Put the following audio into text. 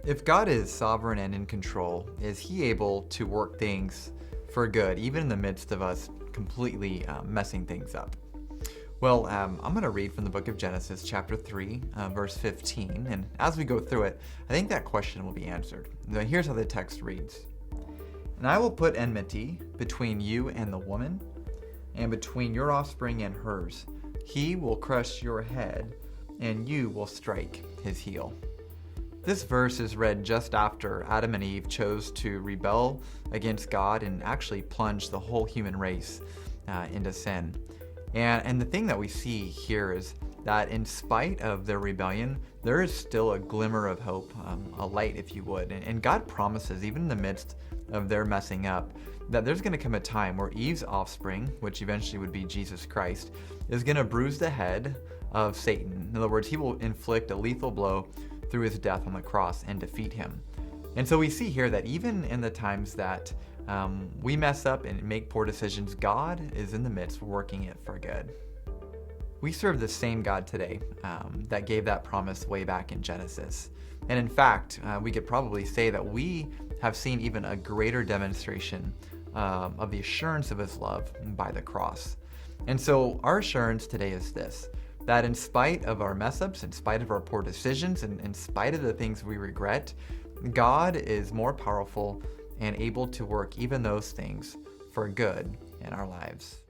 If God is sovereign and in control, is he able to work things for good, even in the midst of us completely messing things up? Well, I'm going to read from the book of Genesis, chapter 3, verse 15. And as we go through it, I think that question will be answered. Now, here's how the text reads. And I will put enmity between you and the woman, and between your offspring and hers. He will crush your head, and you will strike his heel. This verse is read just after Adam and Eve chose to rebel against God and actually plunge the whole human race into sin. And the thing that we see here is that in spite of their rebellion, there is still a glimmer of hope, a light, if you would. And God promises, even in the midst of their messing up, that there's going to come a time where Eve's offspring, which eventually would be Jesus Christ, is going to bruise the head of Satan. In other words, he will inflict a lethal blow through his death on the cross and defeat him. And so we see here that even in the times that we mess up and make poor decisions, God is in the midst working it for good. We serve the same God today that gave that promise way back in Genesis. And in fact, we could probably say that we have seen even a greater demonstration of the assurance of his love by the cross. And so our assurance today is this, that in spite of our mess-ups, in spite of our poor decisions, and in spite of the things we regret, God is more powerful and able to work even those things for good in our lives.